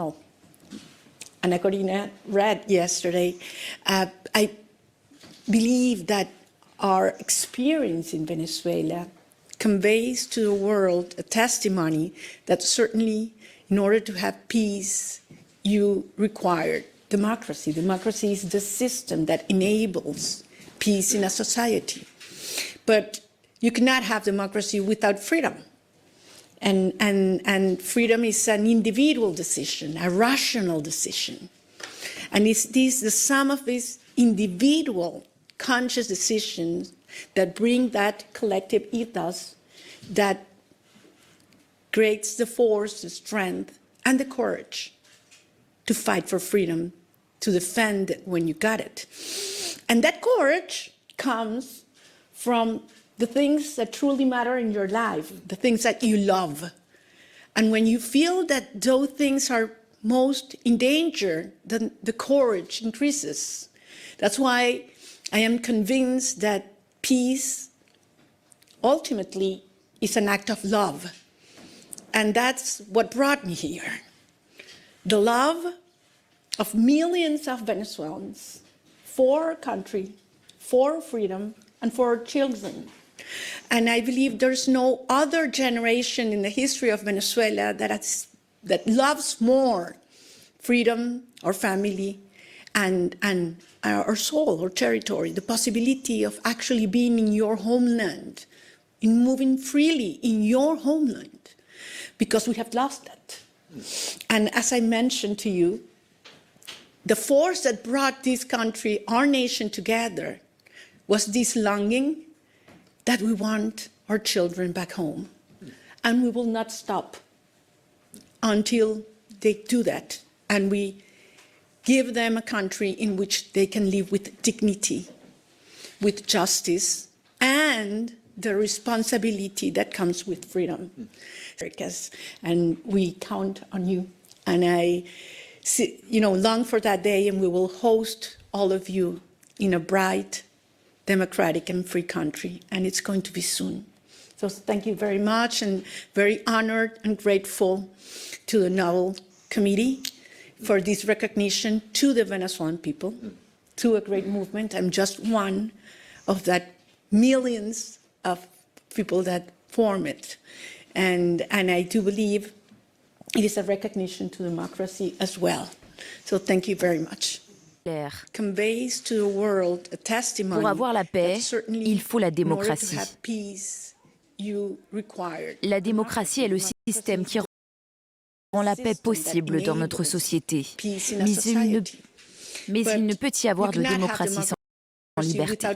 well, Ana Corina read yesterday, I believe that our experience in Venezuela conveys to the world a testimony that certainly in order to have peace, you require democracy. Democracy is the system that enables peace in a society. But you cannot have democracy without freedom. And freedom is an individual decision, a rational decision. And it's the sum of these individual conscious decisions that bring that collective ethos that creates the force, the strength, and the courage to fight for freedom, to defend it when you got it. And that courage comes from the things that truly matter in your life, the things that you love. And when you feel that those things are most in danger, then the courage increases. That's why I am convinced that peace ultimately is an act of love. And that's what brought me here. The love of millions of Venezuelans for our country, for freedom, and for our children. And I believe there's no other generation in the history of Venezuela that loves more freedom, our family, and our soul, our territory, the possibility of actually being in your homeland, in moving freely in your homeland, because we have lost that. And as I mentioned to you, the force that brought this country, our nation together, was this longing that we want our children back home. And we will not stop until they do that. And we give them a country in which they can live with dignity, with justice, and the responsibility that comes with freedom. And we count on you. And I long for that day, and we will host all of you in a bright, democratic and free country, and it's going to be soon. So thank you very much, and very honored and grateful to the Nobel Committee for this recognition to the Venezuelan people, to a great movement. I'm just one of that millions of people that form it. And I do believe it is a recognition to democracy as well. So thank you very much. Conveys to the world a testimony. Pour avoir la paix, il faut la démocratie. La démocratie est le système qui rend la paix possible dans notre société. Mais il ne peut y avoir de démocratie sans liberté.